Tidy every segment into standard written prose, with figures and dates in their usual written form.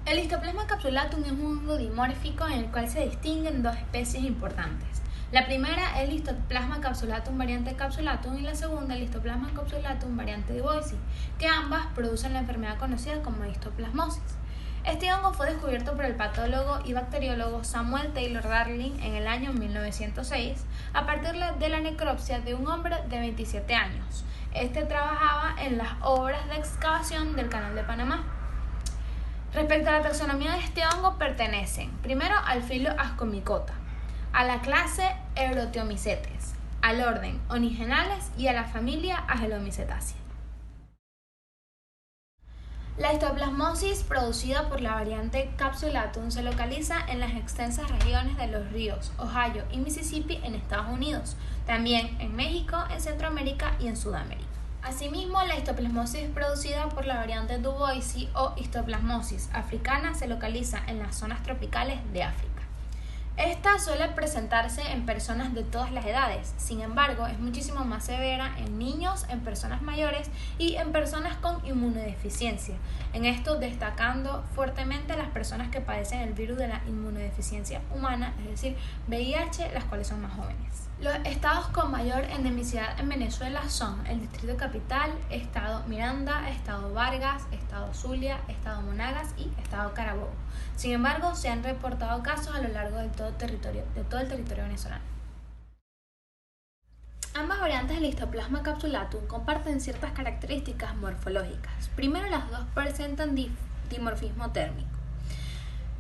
El Histoplasma capsulatum es un hongo dimórfico en el cual se distinguen dos especies importantes. La primera es el Histoplasma capsulatum variante capsulatum y la segunda el Histoplasma capsulatum variante duboisi, que ambas producen la enfermedad conocida como histoplasmosis. Este hongo fue descubierto por el patólogo y bacteriólogo Samuel Taylor Darling en el año 1906 a partir de la necropsia de un hombre de 27 años. Este trabajaba en las obras de excavación del Canal de Panamá. Respecto a la taxonomía de este hongo, pertenecen primero al filo Ascomycota, a la clase Eurotheomycetes, al orden Onigenales y a la familia Agelomycetaceae. La histoplasmosis producida por la variante capsulatum se localiza en las extensas regiones de los ríos Ohio y Mississippi en Estados Unidos, también en México, en Centroamérica y en Sudamérica. Asimismo, la histoplasmosis producida por la variante duboisi o histoplasmosis africana se localiza en las zonas tropicales de África. Esta suele presentarse en personas de todas las edades, sin embargo, es muchísimo más severa en niños, en personas mayores y en personas con inmunodeficiencia. En esto destacando fuertemente las personas que padecen el virus de la inmunodeficiencia humana, es decir, VIH, las cuales son más jóvenes. Los estados con mayor endemicidad en Venezuela son el Distrito Capital, Estado Miranda, Estado Vargas, Estado Zulia, Estado Monagas y Estado Carabobo. Sin embargo, se han reportado casos a lo largo de todo el territorio venezolano. Ambas variantes del Histoplasma capsulatum comparten ciertas características morfológicas. Primero, las dos presentan dimorfismo térmico.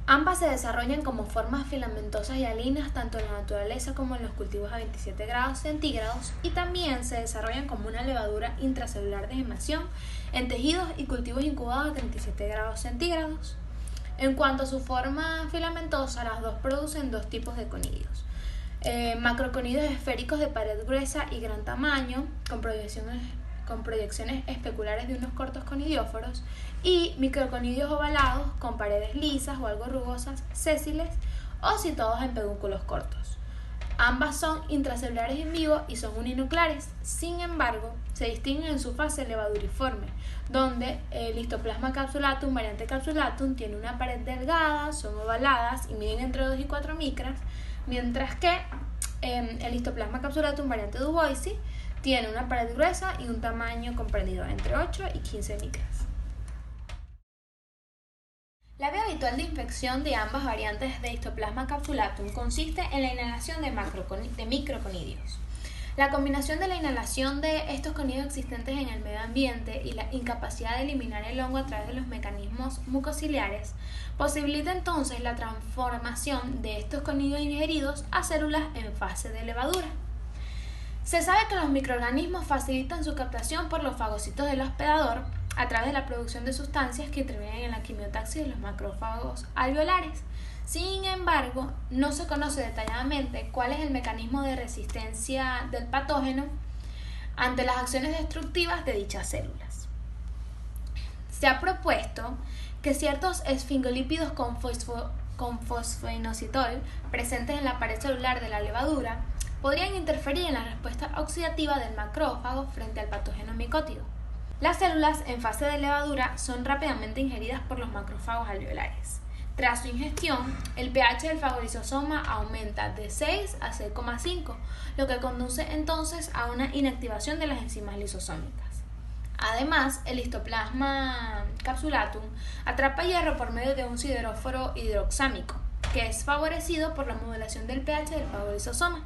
Ambas se desarrollan como formas filamentosas y alinas tanto en la naturaleza como en los cultivos a 27 grados centígrados y también se desarrollan como una levadura intracelular de gemación en tejidos y cultivos incubados a 37 grados centígrados. En cuanto a su forma filamentosa, las dos producen dos tipos de conidios. Macroconidios esféricos de pared gruesa y gran tamaño, con proyecciones especulares de unos cortos conidióforos, y microconidios ovalados con paredes lisas o algo rugosas, sésiles o situados en pedúnculos cortos. Ambas son intracelulares en vivo y son uninucleares. Sin embargo, se distinguen en su fase levaduriforme, donde el Histoplasma capsulatum variante capsulatum tiene una pared delgada, son ovaladas y miden entre 2 y 4 micras, mientras que el Histoplasma capsulatum variante duboisi tiene una pared gruesa y un tamaño comprendido entre 8 y 15 micras. La vía habitual de infección de ambas variantes de Histoplasma capsulatum consiste en la inhalación de microconidios. La combinación de la inhalación de estos conidios existentes en el medio ambiente y la incapacidad de eliminar el hongo a través de los mecanismos mucociliares posibilita entonces la transformación de estos conidios ingeridos a células en fase de levadura. Se sabe que los microorganismos facilitan su captación por los fagocitos del hospedador a través de la producción de sustancias que intervienen en la quimiotaxis de los macrófagos alveolares. Sin embargo, no se conoce detalladamente cuál es el mecanismo de resistencia del patógeno ante las acciones destructivas de dichas células. Se ha propuesto que ciertos esfingolípidos con fosfoinositol presentes en la pared celular de la levadura podrían interferir en la respuesta oxidativa del macrófago frente al patógeno micótico. Las células en fase de levadura son rápidamente ingeridas por los macrófagos alveolares. Tras su ingestión, el pH del fagolisosoma aumenta de 6 a 6,5, lo que conduce entonces a una inactivación de las enzimas lisosómicas. Además, el Histoplasma capsulatum atrapa hierro por medio de un sideróforo hidroxámico, que es favorecido por la modulación del pH del fagolisosoma.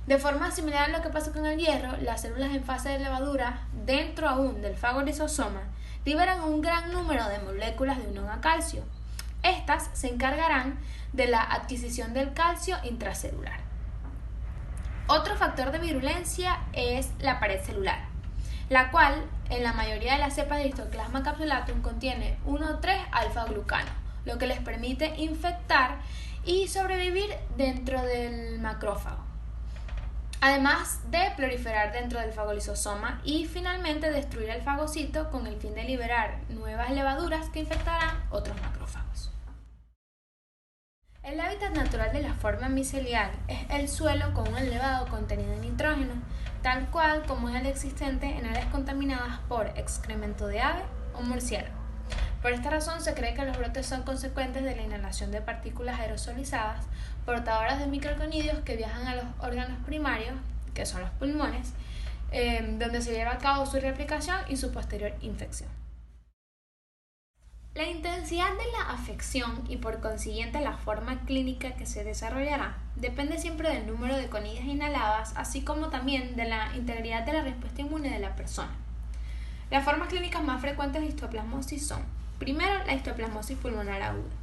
De forma similar a lo que pasa con el hierro, las células en fase de levadura, dentro aún del fagolisosoma, liberan un gran número de moléculas de unión a calcio. Estas se encargarán de la adquisición del calcio intracelular. Otro factor de virulencia es la pared celular, la cual en la mayoría de las cepas de Histoplasma capsulatum contiene 1,3-alfa-glucano, lo que les permite infectar y sobrevivir dentro del macrófago, además de proliferar dentro del fagolisosoma y finalmente destruir el fagocito con el fin de liberar nuevas levaduras que infectarán otros macrófagos. El hábitat natural de la forma micelial es el suelo con un elevado contenido de nitrógeno, tal cual como es el existente en áreas contaminadas por excremento de ave o murciélago. Por esta razón se cree que los brotes son consecuentes de la inhalación de partículas aerosolizadas portadoras de microconidios que viajan a los órganos primarios, que son los pulmones, donde se lleva a cabo su replicación y su posterior infección. La intensidad de la afección y por consiguiente la forma clínica que se desarrollará depende siempre del número de conidias inhaladas, así como también de la integridad de la respuesta inmune de la persona. Las formas clínicas más frecuentes de histoplasmosis son: primero, la histoplasmosis pulmonar aguda.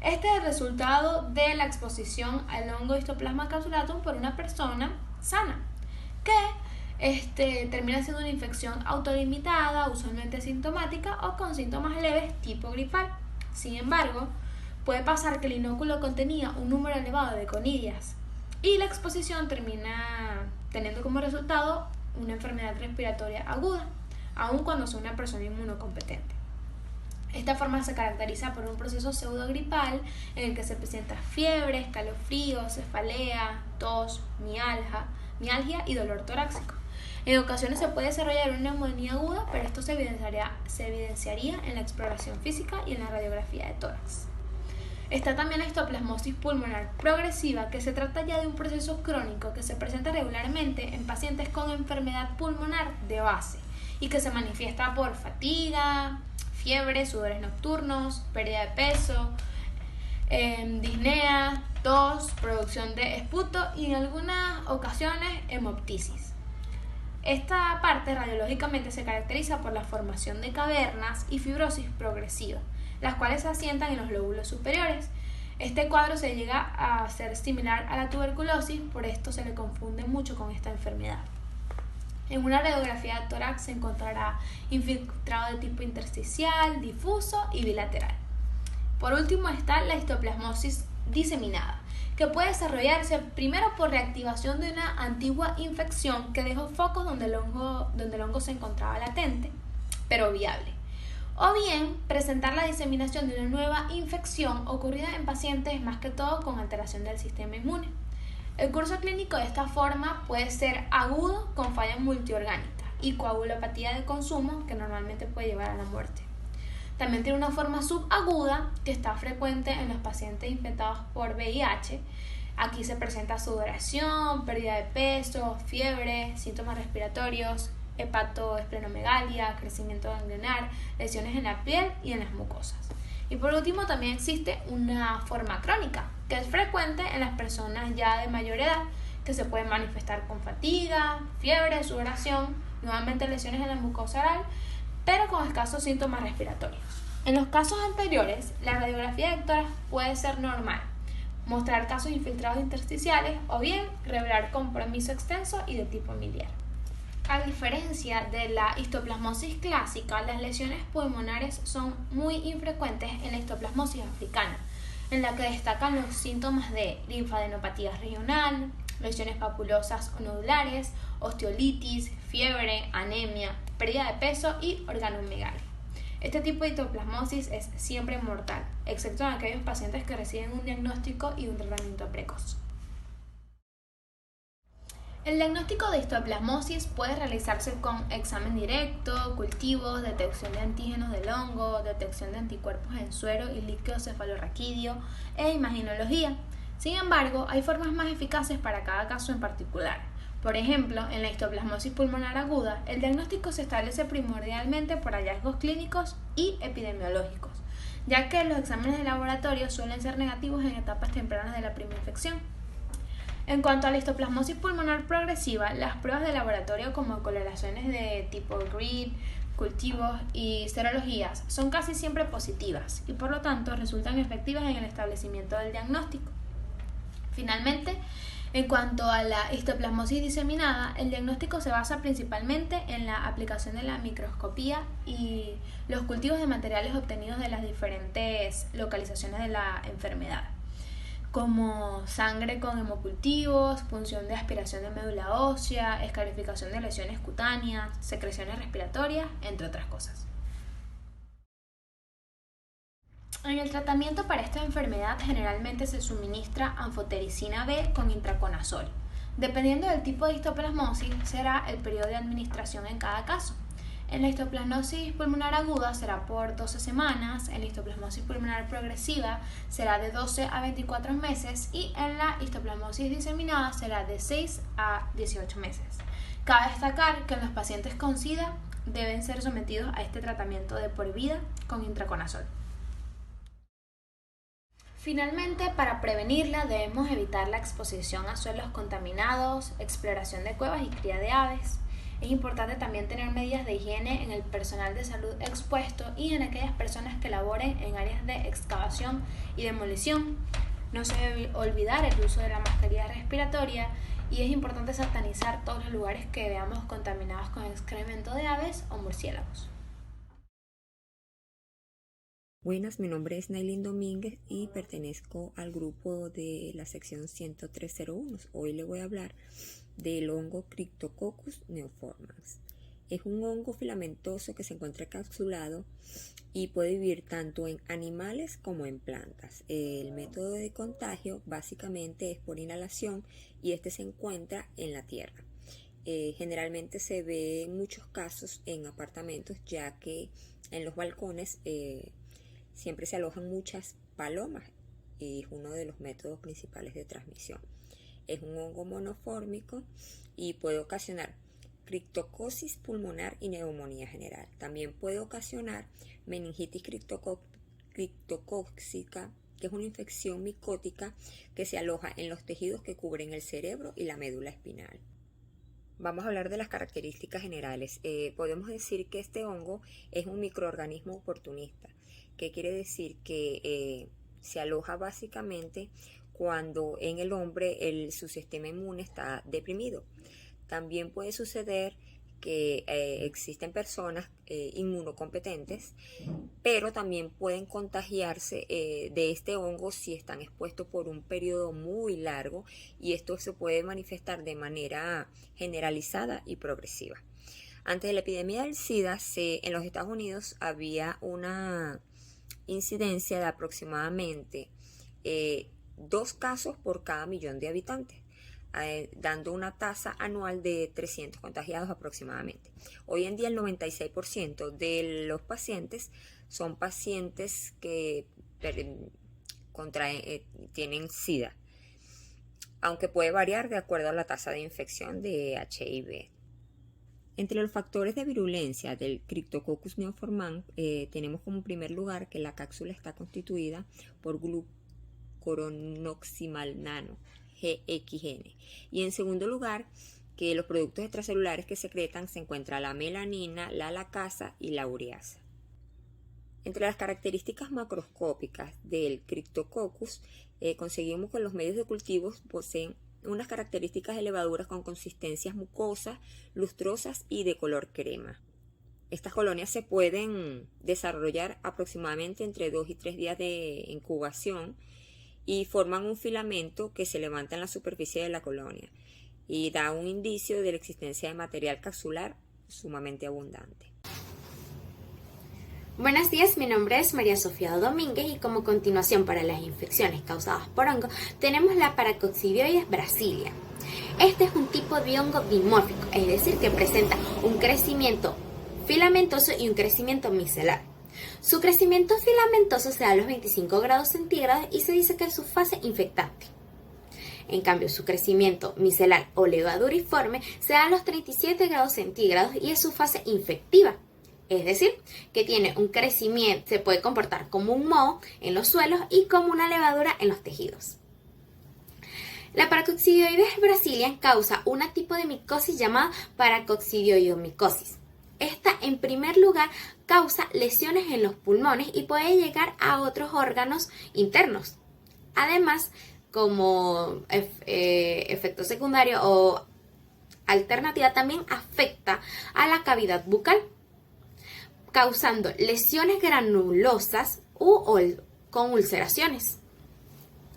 Este es el resultado de la exposición al hongo Histoplasma capsulatum por una persona sana, que termina siendo una infección autolimitada, usualmente asintomática o con síntomas leves tipo gripal. Sin embargo, puede pasar que el inóculo contenía un número elevado de conidias y la exposición termina teniendo como resultado una enfermedad respiratoria aguda, aun cuando sea una persona inmunocompetente. Esta forma se caracteriza por un proceso pseudogripal en el que se presenta fiebre, escalofríos, cefalea, tos, mialgia y dolor torácico. En ocasiones se puede desarrollar una neumonía aguda, pero esto se evidenciaría en la exploración física y en la radiografía de tórax. Está también la histoplasmosis pulmonar progresiva, que se trata ya de un proceso crónico que se presenta regularmente en pacientes con enfermedad pulmonar de base y que se manifiesta por fatiga, fiebre, sudores nocturnos, pérdida de peso, disnea, tos, producción de esputo y en algunas ocasiones hemoptisis. Esta parte radiológicamente se caracteriza por la formación de cavernas y fibrosis progresiva, las cuales se asientan en los lóbulos superiores. Este cuadro se llega a ser similar a la tuberculosis, por esto se le confunde mucho con esta enfermedad. En una radiografía de tórax se encontrará infiltrado de tipo intersticial, difuso y bilateral. Por último está la histoplasmosis diseminada, que puede desarrollarse primero por reactivación de una antigua infección que dejó focos donde el hongo se encontraba latente, pero viable, o bien presentar la diseminación de una nueva infección ocurrida en pacientes más que todo con alteración del sistema inmune. El curso clínico de esta forma puede ser agudo con falla multiorgánica y coagulopatía de consumo, que normalmente puede llevar a la muerte. También tiene una forma subaguda que está frecuente en los pacientes infectados por VIH. Aquí se presenta sudoración, pérdida de peso, fiebre, síntomas respiratorios, hepatoesplenomegalia, crecimiento ganglionar, lesiones en la piel y en las mucosas. Y por último también existe una forma crónica, que es frecuente en las personas ya de mayor edad, que se puede manifestar con fatiga, fiebre, sudoración, nuevamente lesiones en la mucosa oral, pero con escasos síntomas respiratorios. En los casos anteriores, la radiografía de tórax puede ser normal, mostrar casos infiltrados intersticiales o bien revelar compromiso extenso y de tipo miliar. A diferencia de la histoplasmosis clásica, las lesiones pulmonares son muy infrecuentes en la histoplasmosis africana, en la que destacan los síntomas de linfadenopatía regional, lesiones papulosas o nodulares, osteolitis, fiebre, anemia, pérdida de peso y organomegalia. Este tipo de histoplasmosis es siempre mortal, excepto en aquellos pacientes que reciben un diagnóstico y un tratamiento precoz. El diagnóstico de histoplasmosis puede realizarse con examen directo, cultivos, detección de antígenos del hongo, detección de anticuerpos en suero y líquido cefalorraquídeo e imaginología. Sin embargo, hay formas más eficaces para cada caso en particular. Por ejemplo, en la histoplasmosis pulmonar aguda, el diagnóstico se establece primordialmente por hallazgos clínicos y epidemiológicos, ya que los exámenes de laboratorio suelen ser negativos en etapas tempranas de la primera infección. En cuanto a la histoplasmosis pulmonar progresiva, las pruebas de laboratorio como coloraciones de tipo grid, cultivos y serologías son casi siempre positivas y por lo tanto resultan efectivas en el establecimiento del diagnóstico. Finalmente, en cuanto a la histoplasmosis diseminada, el diagnóstico se basa principalmente en la aplicación de la microscopía y los cultivos de materiales obtenidos de las diferentes localizaciones de la enfermedad, como sangre con hemocultivos, punción de aspiración de médula ósea, escarificación de lesiones cutáneas, secreciones respiratorias, entre otras cosas. En el tratamiento para esta enfermedad generalmente se suministra anfotericina B con intraconazol. Dependiendo del tipo de histoplasmosis, será el periodo de administración en cada caso. En la histoplasmosis pulmonar aguda será por 12 semanas, en la histoplasmosis pulmonar progresiva será de 12 a 24 meses y en la histoplasmosis diseminada será de 6 a 18 meses. Cabe destacar que en los pacientes con SIDA deben ser sometidos a este tratamiento de por vida con intraconazol. Finalmente, para prevenirla debemos evitar la exposición a suelos contaminados, exploración de cuevas y cría de aves. Es importante también tener medidas de higiene en el personal de salud expuesto y en aquellas personas que laboren en áreas de excavación y demolición. No se debe olvidar el uso de la mascarilla respiratoria y es importante satanizar todos los lugares que veamos contaminados con excremento de aves o murciélagos. Buenas, mi nombre es Nailin Domínguez y pertenezco al grupo de la sección 10301. Hoy le voy a hablar del hongo Cryptococcus neoformans. Es un hongo filamentoso que se encuentra encapsulado y puede vivir tanto en animales como en plantas. El método de contagio básicamente es por inhalación y este se encuentra en la tierra. Generalmente se ve en muchos casos en apartamentos, ya que en los balcones siempre se alojan muchas palomas y es uno de los métodos principales de transmisión. Es un hongo monofórmico y puede ocasionar criptococcus pulmonar y neumonía general. También puede ocasionar meningitis criptocóxica, que es una infección micótica que se aloja en los tejidos que cubren el cerebro y la médula espinal. Vamos a hablar de las características generales. Podemos decir que este hongo es un microorganismo oportunista. ¿Qué quiere decir? Que se aloja básicamente cuando en el hombre su sistema inmune está deprimido. También puede suceder que existen personas inmunocompetentes, pero también pueden contagiarse de este hongo si están expuestos por un periodo muy largo y esto se puede manifestar de manera generalizada y progresiva. Antes de la epidemia del SIDA, en los Estados Unidos había una incidencia de aproximadamente 2 casos por cada millón de habitantes, dando una tasa anual de 300 contagiados aproximadamente. Hoy en día el 96% de los pacientes son pacientes que tienen SIDA, aunque puede variar de acuerdo a la tasa de infección de HIV. Entre los factores de virulencia del Cryptococcus neoformans tenemos como primer lugar que la cápsula está constituida por glucoronoximalnano, GXN. Y en segundo lugar, que los productos extracelulares que secretan se encuentra la melanina, la lacasa y la ureasa. Entre las características macroscópicas del Cryptococcus, conseguimos que los medios de cultivo poseen unas características de levaduras con consistencias mucosas, lustrosas y de color crema. Estas colonias se pueden desarrollar aproximadamente entre 2 y 3 días de incubación y forman un filamento que se levanta en la superficie de la colonia y da un indicio de la existencia de material capsular sumamente abundante. Buenos días, mi nombre es María Sofía Domínguez y como continuación para las infecciones causadas por hongo tenemos la Paracoccidioides brasilia. Este es un tipo de hongo dimórfico, es decir, que presenta un crecimiento filamentoso y un crecimiento micelar. Su crecimiento filamentoso se da a los 25 grados centígrados y se dice que es su fase infectante. En cambio, su crecimiento micelar o levaduriforme se da a los 37 grados centígrados y es su fase infectiva. Es decir, que tiene un crecimiento, se puede comportar como un moho en los suelos y como una levadura en los tejidos. La Paracoccidioides brasilia causa un tipo de micosis llamada paracoccidioidomicosis. Esta, en primer lugar, causa lesiones en los pulmones y puede llegar a otros órganos internos. Además, como efecto secundario o alternativa, también afecta a la cavidad bucal, causando lesiones granulosas con ulceraciones.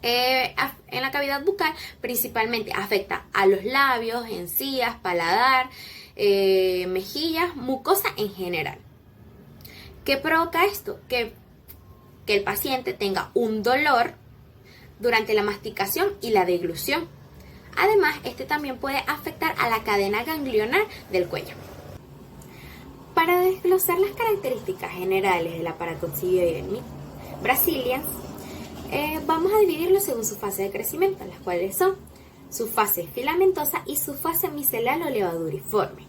En la cavidad bucal principalmente afecta a los labios, encías, paladar, mejillas, mucosa en general. ¿Qué provoca esto? Que el paciente tenga un dolor durante la masticación y la deglución. Además, este también puede afectar a la cadena ganglionar del cuello. Para desglosar las características generales de la Paracoccidioides brasiliens, vamos a dividirlo según su fase de crecimiento, las cuales son su fase filamentosa y su fase micelar o levaduriforme.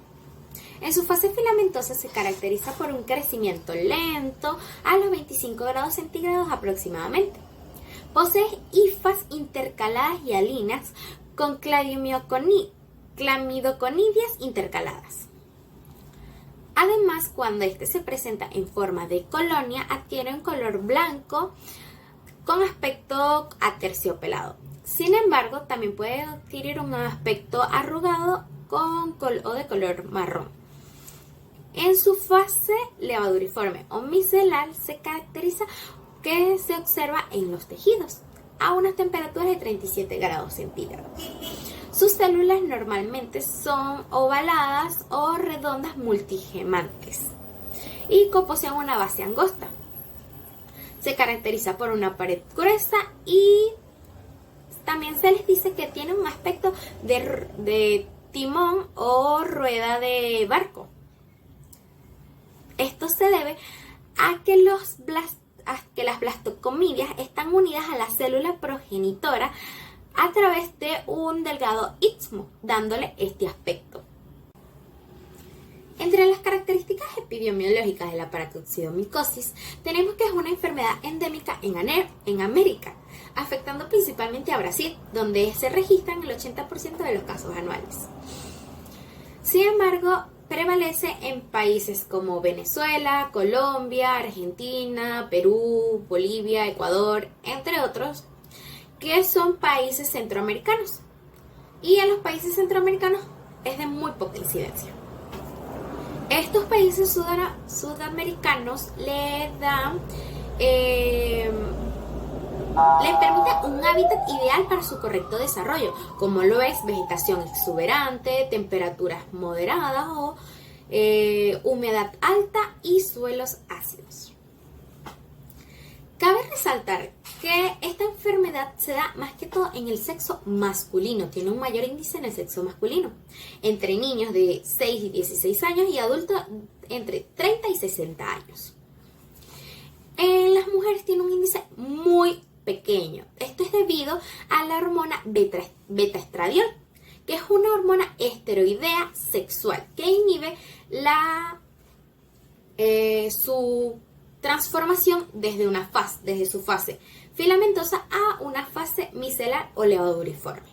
En su fase filamentosa se caracteriza por un crecimiento lento a los 25 grados centígrados aproximadamente. Posee hifas intercaladas y alinas con clamidoconidias intercaladas. Además, cuando este se presenta en forma de colonia, adquiere un color blanco con aspecto aterciopelado. Sin embargo, también puede adquirir un aspecto arrugado o de color marrón. En su fase levaduriforme o micelar se caracteriza que se observa en los tejidos a unas temperaturas de 37 grados centígrados. Sus células normalmente son ovaladas o redondas multigemantes y poseen una base angosta. Se caracteriza por una pared gruesa y también se les dice que tiene un aspecto de timón o rueda de barco. Esto se debe a que las blastocomidias están unidas a la célula progenitora a través de un delgado istmo, dándole este aspecto. Entre las características epidemiológicas de la paracoccidomicosis, tenemos que es una enfermedad endémica en América, afectando principalmente a Brasil, donde se registran el 80% de los casos anuales. Sin embargo, prevalece en países como Venezuela, Colombia, Argentina, Perú, Bolivia, Ecuador, entre otros, que son países centroamericanos. Y en los países centroamericanos es de muy poca incidencia. Estos países sudamericanos les permiten un hábitat ideal para su correcto desarrollo, como lo es vegetación exuberante, temperaturas moderadas o humedad alta y suelos ácidos. Cabe resaltar que esta enfermedad se da más que todo en el sexo masculino, tiene un mayor índice en el sexo masculino, entre niños de 6 y 16 años y adultos entre 30 y 60 años. En las mujeres tiene un índice muy pequeño. Esto es debido a la hormona beta-estradiol, que es una hormona esteroidea sexual que inhibe su transformación desde su fase filamentosa a una fase micelar o levaduriforme.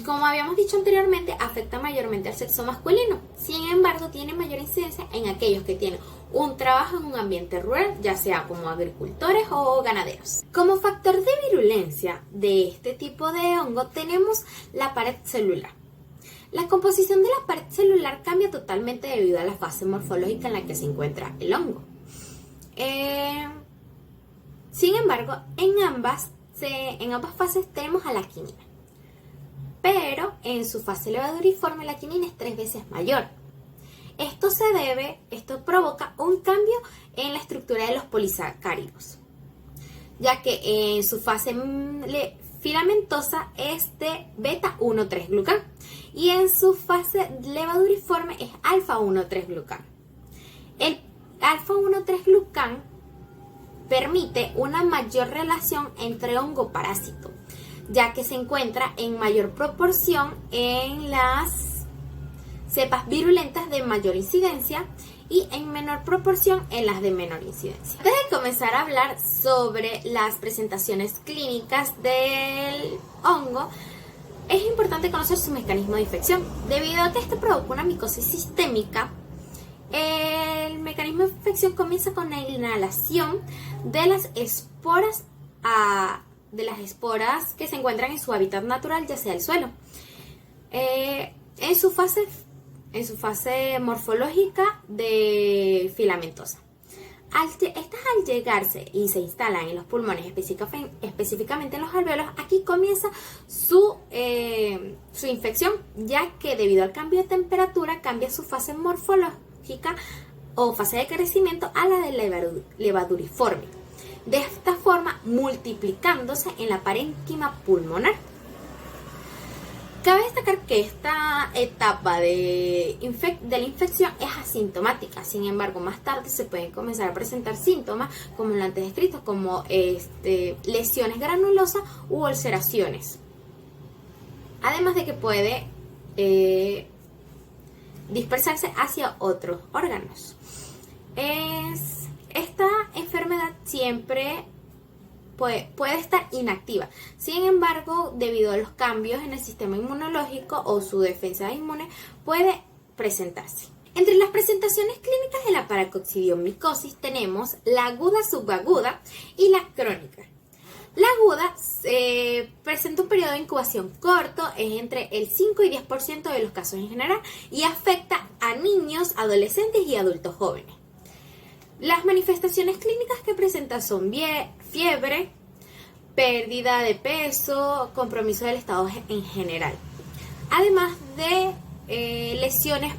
Como habíamos dicho anteriormente, afecta mayormente al sexo masculino. Sin embargo, tiene mayor incidencia en aquellos que tienen un trabajo en un ambiente rural, ya sea como agricultores o ganaderos. Como factor de virulencia de este tipo de hongo tenemos la pared celular. La composición de la pared celular cambia totalmente debido a la fase morfológica en la que se encuentra el hongo. Sin embargo, en ambas fases tenemos a la quinina. Pero en su fase levaduriforme la quinina es 3 veces mayor. Esto provoca un cambio en la estructura de los polisacáridos, ya que en su fase filamentosa es de beta-1,3-glucán y en su fase levaduriforme es alfa-1,3-glucán. El alfa-1,3-glucán permite una mayor relación entre hongo-parásito, ya que se encuentra en mayor proporción en las cepas virulentas de mayor incidencia y en menor proporción en las de menor incidencia. Antes de comenzar a hablar sobre las presentaciones clínicas del hongo, es importante conocer su mecanismo de infección. Debido a que este provoca una micosis sistémica, el mecanismo de infección comienza con la inhalación de las esporas que se encuentran en su hábitat natural, ya sea el suelo. En su fase morfológica de filamentosa. Estas al llegarse y se instalan en los pulmones, específicamente en los alvéolos, aquí comienza su infección, ya que debido al cambio de temperatura cambia su fase morfológica o fase de crecimiento a la de levaduriforme. De esta forma multiplicándose en la parénquima pulmonar. Cabe destacar que esta etapa de la infección es asintomática, sin embargo, más tarde se pueden comenzar a presentar síntomas como lo antes descrito, como lesiones granulosas u ulceraciones. Además de que puede dispersarse hacia otros órganos. Esta enfermedad siempre puede estar inactiva. Sin embargo, debido a los cambios en el sistema inmunológico o su defensa inmune, puede presentarse. Entre las presentaciones clínicas de la paracoccidiomicosis tenemos la aguda, subaguda y la crónica. La aguda presenta un periodo de incubación corto, es entre el 5 y 10% de los casos en general y afecta a niños, adolescentes y adultos jóvenes. Las manifestaciones clínicas que presenta son fiebre, pérdida de peso, compromiso del estado en general. Además de lesiones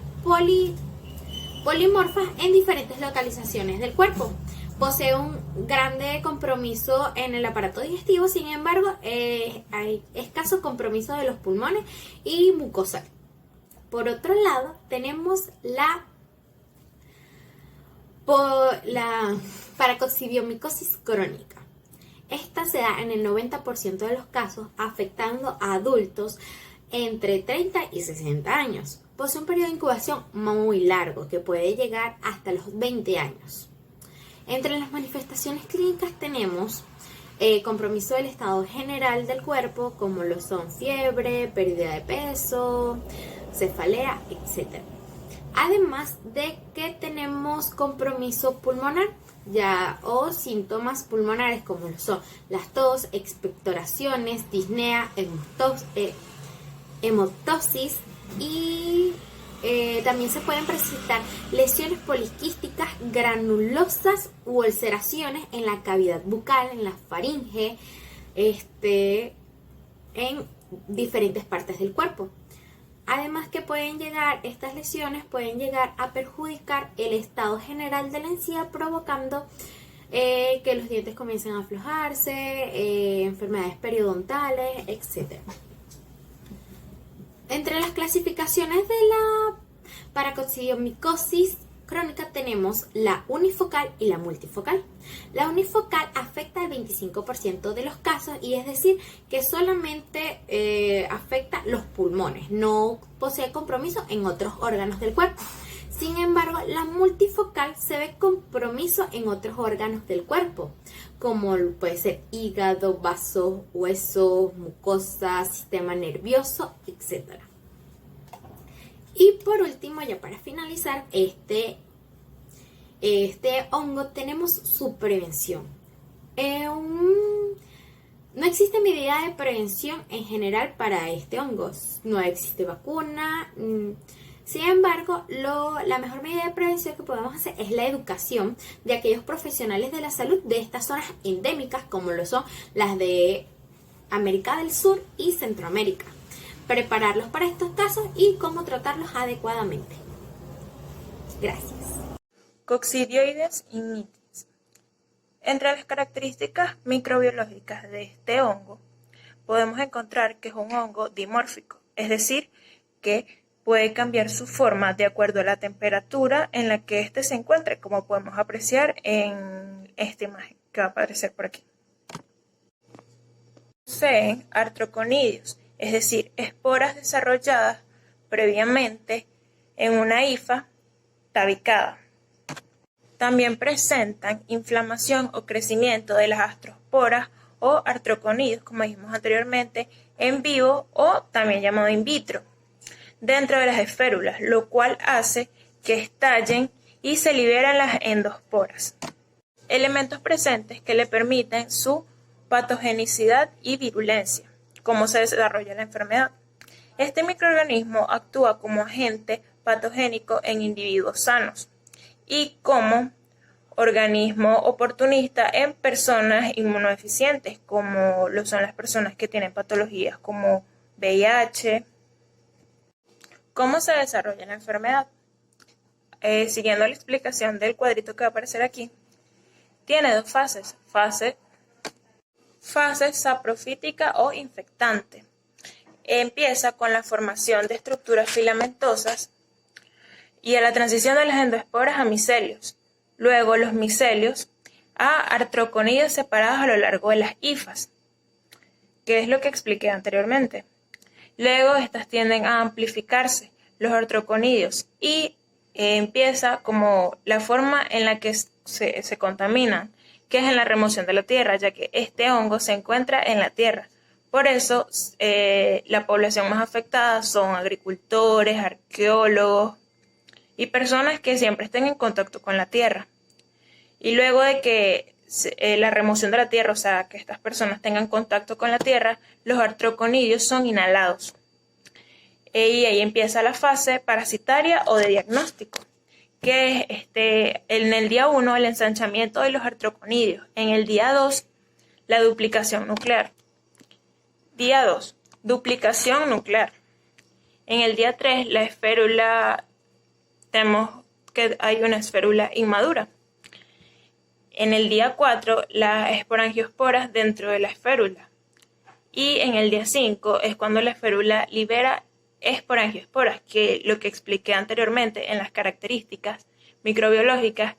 polimorfas en diferentes localizaciones del cuerpo. Posee un grande compromiso en el aparato digestivo, sin embargo, hay escaso compromiso de los pulmones y mucosal. Por otro lado, tenemos la paracoccidiomicosis crónica. Esta se da en el 90% de los casos, afectando a adultos entre 30 y 60 años. Posee un periodo de incubación muy largo, que puede llegar hasta los 20 años. Entre las manifestaciones clínicas tenemos compromiso del estado general del cuerpo, como lo son fiebre, pérdida de peso, cefalea, etc. Además de que tenemos compromiso pulmonar o síntomas pulmonares como lo son las tos, expectoraciones, disnea, hemoptosis y también se pueden presentar lesiones poliquísticas, granulosas u ulceraciones en la cavidad bucal, en la faringe, en diferentes partes del cuerpo. Además que estas lesiones pueden llegar a perjudicar el estado general de la encía, provocando que los dientes comiencen a aflojarse, enfermedades periodontales, etc. Entre las clasificaciones de la paracoccidiomicosis crónica tenemos la unifocal y la multifocal. La unifocal afecta al 25% de los casos, y es decir que solamente afecta los pulmones, no posee compromiso en otros órganos del cuerpo. Sin embargo, la multifocal se ve compromiso en otros órganos del cuerpo, como puede ser hígado, vasos, huesos, mucosa, sistema nervioso, etc. Y por último, ya para finalizar, este hongo tenemos su prevención. No existe medida de prevención en general para este hongo, no existe vacuna. Sin embargo, la mejor medida de prevención que podemos hacer es la educación de aquellos profesionales de la salud de estas zonas endémicas, como lo son las de América del Sur y Centroamérica. Prepararlos para estos casos y cómo tratarlos adecuadamente. Gracias. Coccidioides ignitis. Entre las características microbiológicas de este hongo, podemos encontrar que es un hongo dimórfico, es decir, que puede cambiar su forma de acuerdo a la temperatura en la que éste se encuentre, como podemos apreciar en esta imagen que va a aparecer por aquí. Poseen artroconidios, es decir, esporas desarrolladas previamente en una hifa tabicada. También presentan inflamación o crecimiento de las astrosporas o artroconidios, como dijimos anteriormente, en vivo o también llamado in vitro, dentro de las esférulas, lo cual hace que estallen y se liberan las endosporas, elementos presentes que le permiten su patogenicidad y virulencia, cómo se desarrolla la enfermedad. Este microorganismo actúa como agente patogénico en individuos sanos y como organismo oportunista en personas inmunodeficientes, como lo son las personas que tienen patologías como VIH. ¿Cómo se desarrolla la enfermedad? Siguiendo la explicación del cuadrito que va a aparecer aquí, tiene dos fases. Fase saprofítica o infectante. empieza con la formación de estructuras filamentosas y a la transición de las endoesporas a micelios. Luego los micelios a artroconidios separados a lo largo de las hifas, que es lo que expliqué anteriormente. Luego estas tienden a amplificarse, los artroconidios, y empieza como la forma en la que se contaminan, que es en la remoción de la tierra, ya que este hongo se encuentra en la tierra. Por eso la población más afectada son agricultores, arqueólogos y personas que siempre estén en contacto con la tierra. Y luego de que la remoción de la tierra, o sea, que estas personas tengan contacto con la tierra, los artroconidios son inhalados. Y ahí empieza la fase parasitaria o de diagnóstico, que es en el día 1 el ensanchamiento de los artroconidios, en el día 2 la duplicación nuclear. Día 2, duplicación nuclear. En el día 3 la esférula, tenemos que hay una esférula inmadura. En el día 4 las esporangiosporas dentro de la esférula. Y en el día 5 es cuando la esférula libera esporangiosporas, que lo que expliqué anteriormente en las características microbiológicas,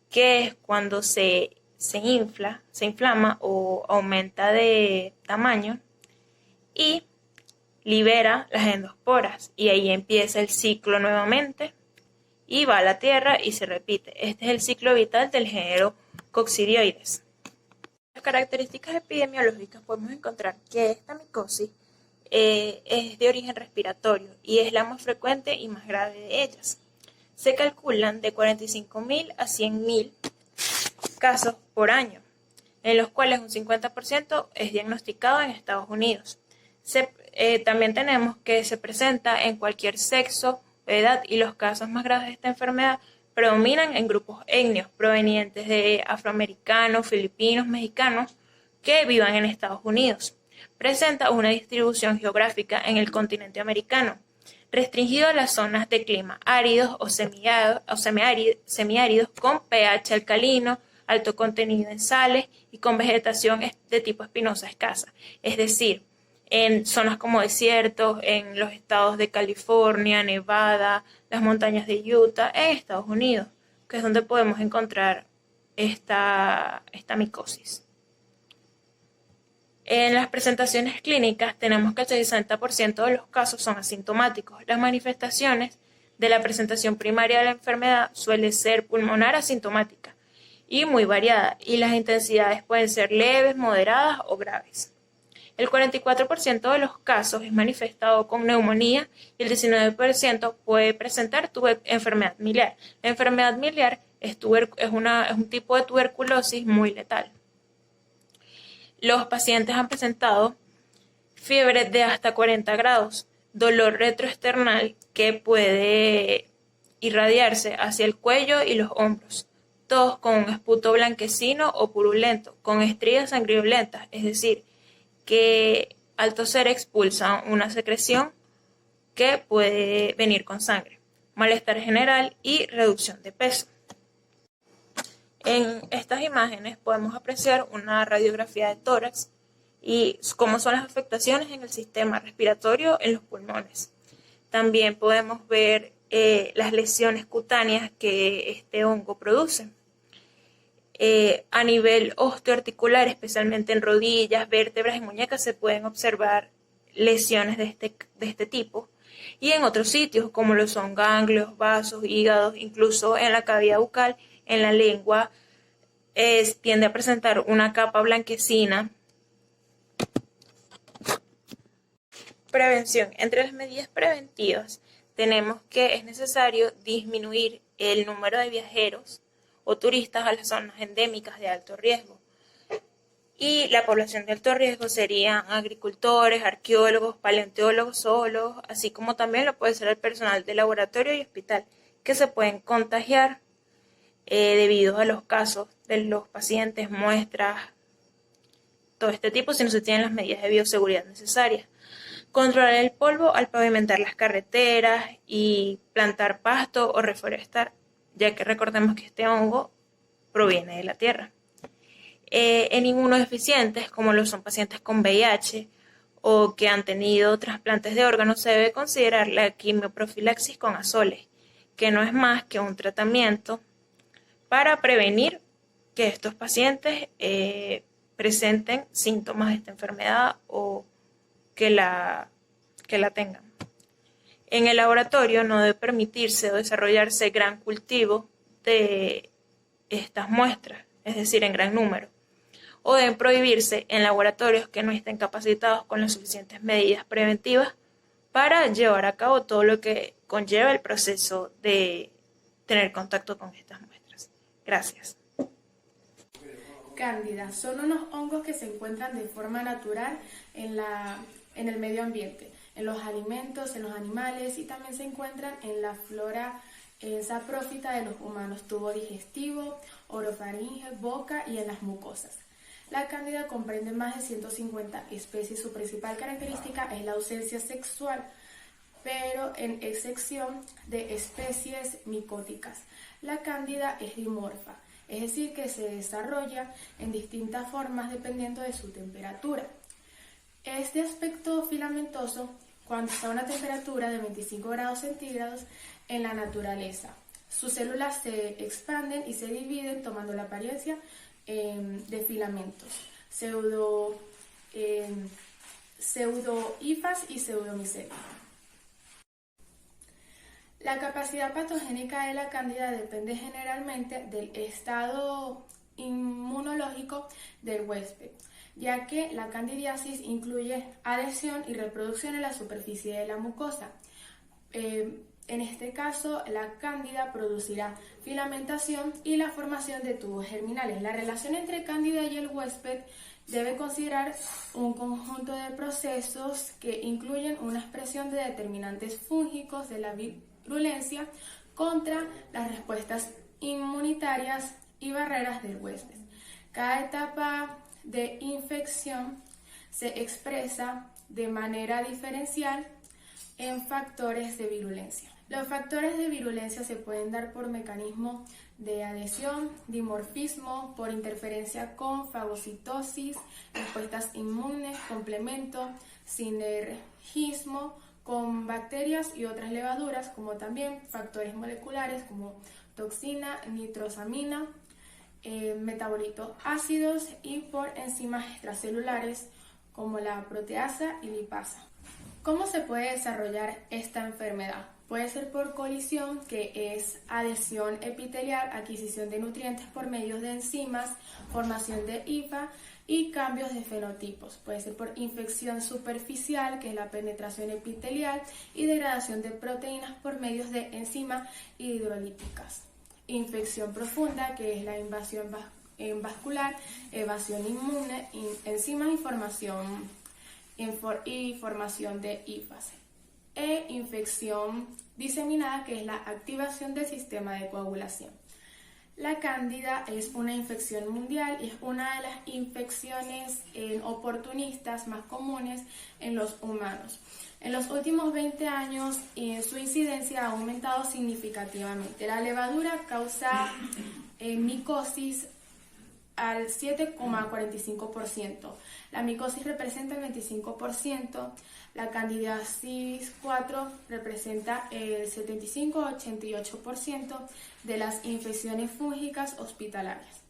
que es cuando se inflama o aumenta de tamaño y libera las endosporas, y ahí empieza el ciclo nuevamente y va a la tierra y se repite. Este es el ciclo vital del género Coccidioides. Las características epidemiológicas podemos encontrar que esta micosis es de origen respiratorio y es la más frecuente y más grave de ellas. Se calculan de 45.000 a 100.000 casos por año, en los cuales un 50% es diagnosticado en Estados Unidos. También tenemos que se presenta en cualquier sexo, edad, y los casos más graves de esta enfermedad predominan en grupos étnicos provenientes de afroamericanos, filipinos, mexicanos que vivan en Estados Unidos. Presenta una distribución geográfica en el continente americano, restringido a las zonas de clima áridos o semiáridos con pH alcalino, alto contenido en sales y con vegetación de tipo espinosa escasa, es decir, en zonas como desiertos, en los estados de California, Nevada, las montañas de Utah, en Estados Unidos, que es donde podemos encontrar esta micosis. En las presentaciones clínicas tenemos que el 60% de los casos son asintomáticos. Las manifestaciones de la presentación primaria de la enfermedad suele ser pulmonar asintomática y muy variada, y las intensidades pueden ser leves, moderadas o graves. El 44% de los casos es manifestado con neumonía y el 19% puede presentar enfermedad miliar. La enfermedad miliar es un tipo de tuberculosis muy letal. Los pacientes han presentado fiebre de hasta 40 grados, dolor retroesternal que puede irradiarse hacia el cuello y los hombros, tos con un esputo blanquecino o purulento, con estrías sanguinolentas, es decir, que al toser expulsan una secreción que puede venir con sangre, malestar general y reducción de peso. En estas imágenes podemos apreciar una radiografía de tórax y cómo son las afectaciones en el sistema respiratorio en los pulmones. También podemos ver las lesiones cutáneas que este hongo produce. A nivel osteoarticular, especialmente en rodillas, vértebras y muñecas, se pueden observar lesiones de este tipo. Y en otros sitios, como lo son ganglios, vasos, hígados, incluso en la cavidad bucal, en la lengua, tiende a presentar una capa blanquecina. Prevención. Entre las medidas preventivas tenemos que es necesario disminuir el número de viajeros o turistas a las zonas endémicas de alto riesgo. Y la población de alto riesgo serían agricultores, arqueólogos, paleontólogos, zoólogos, así como también lo puede ser el personal de laboratorio y hospital, que se pueden contagiar debido a los casos de los pacientes, muestras, todo este tipo, si no se tienen las medidas de bioseguridad necesarias. Controlar el polvo al pavimentar las carreteras y plantar pasto o reforestar, ya que recordemos que este hongo proviene de la tierra. En inmunodeficientes, como lo son pacientes con VIH, o que han tenido trasplantes de órganos, se debe considerar la quimioprofilaxis con azoles, que no es más que un tratamiento para prevenir que estos pacientes presenten síntomas de esta enfermedad o que la tengan. En el laboratorio no debe permitirse o desarrollarse gran cultivo de estas muestras, es decir, en gran número, o deben prohibirse en laboratorios que no estén capacitados con las suficientes medidas preventivas para llevar a cabo todo lo que conlleva el proceso de tener contacto con estas muestras. Gracias. Cándida son unos hongos que se encuentran de forma natural en el medio ambiente, en los alimentos, en los animales, y también se encuentran en la flora saprófita de los humanos, tubo digestivo, orofaringe, boca y en las mucosas. La cándida comprende más de 150 especies. Su principal característica es la ausencia sexual, pero en excepción de especies micóticas. La cándida es dimorfa, es decir, que se desarrolla en distintas formas dependiendo de su temperatura. Es de aspecto filamentoso cuando está a una temperatura de 25 grados centígrados en la naturaleza. Sus células se expanden y se dividen tomando la apariencia de filamentos, pseudohifas y pseudomicelios. La capacidad patogénica de la cándida depende generalmente del estado inmunológico del huésped, ya que la candidiasis incluye adhesión y reproducción en la superficie de la mucosa. En este caso, la cándida producirá filamentación y la formación de tubos germinales. La relación entre cándida y el huésped debe considerar un conjunto de procesos que incluyen una expresión de determinantes fúngicos de la virulencia contra las respuestas inmunitarias y barreras del huésped. Cada etapa de infección se expresa de manera diferencial en factores de virulencia. Los factores de virulencia se pueden dar por mecanismo de adhesión, dimorfismo, por interferencia con fagocitosis, respuestas inmunes, complemento, sinergismo con bacterias y otras levaduras, como también factores moleculares como toxina, nitrosamina, metabolitos ácidos y por enzimas extracelulares como la proteasa y lipasa. ¿Cómo se puede desarrollar esta enfermedad? Puede ser por colisión, que es adhesión epitelial, adquisición de nutrientes por medio de enzimas, formación de hifa y cambios de fenotipos. Puede ser por infección superficial, que es la penetración epitelial, y degradación de proteínas por medios de enzimas hidrolíticas. Infección profunda, que es la invasión vascular, evasión inmune, enzimas y formación de hifas. E infección diseminada, que es la activación del sistema de coagulación. La cándida es una infección mundial y es una de las infecciones oportunistas más comunes en los humanos. En los últimos 20 años su incidencia ha aumentado significativamente. La levadura causa micosis al 7,45%. La micosis representa el 25%, la candidiasis 4 representa el 75-88% de las infecciones fúngicas hospitalarias.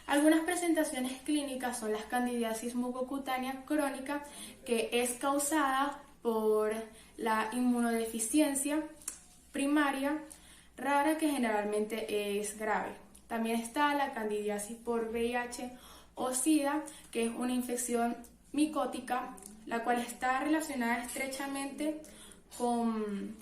Algunas presentaciones clínicas son las candidiasis mucocutánea crónica, que es causada por la inmunodeficiencia primaria rara, que generalmente es grave. También está la candidiasis por VIH o SIDA, que es una infección micótica, la cual está relacionada estrechamente con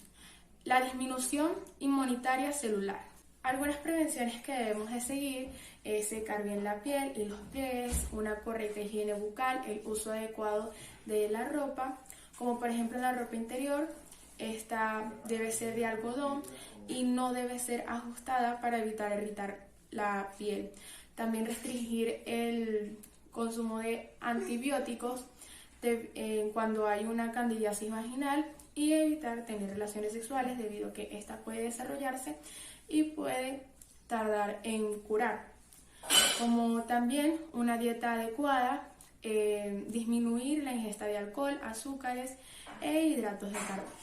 la disminución inmunitaria celular. Algunas prevenciones que debemos de seguir es secar bien la piel y los pies, una correcta higiene bucal, el uso adecuado de la ropa, como por ejemplo la ropa interior. Esta debe ser de algodón y no debe ser ajustada para evitar irritar la piel. También restringir el consumo de antibióticos cuando hay una candidiasis vaginal y evitar tener relaciones sexuales, debido a que esta puede desarrollarse y puede tardar en curar. Como también una dieta adecuada, disminuir la ingesta de alcohol, azúcares e hidratos de carbono.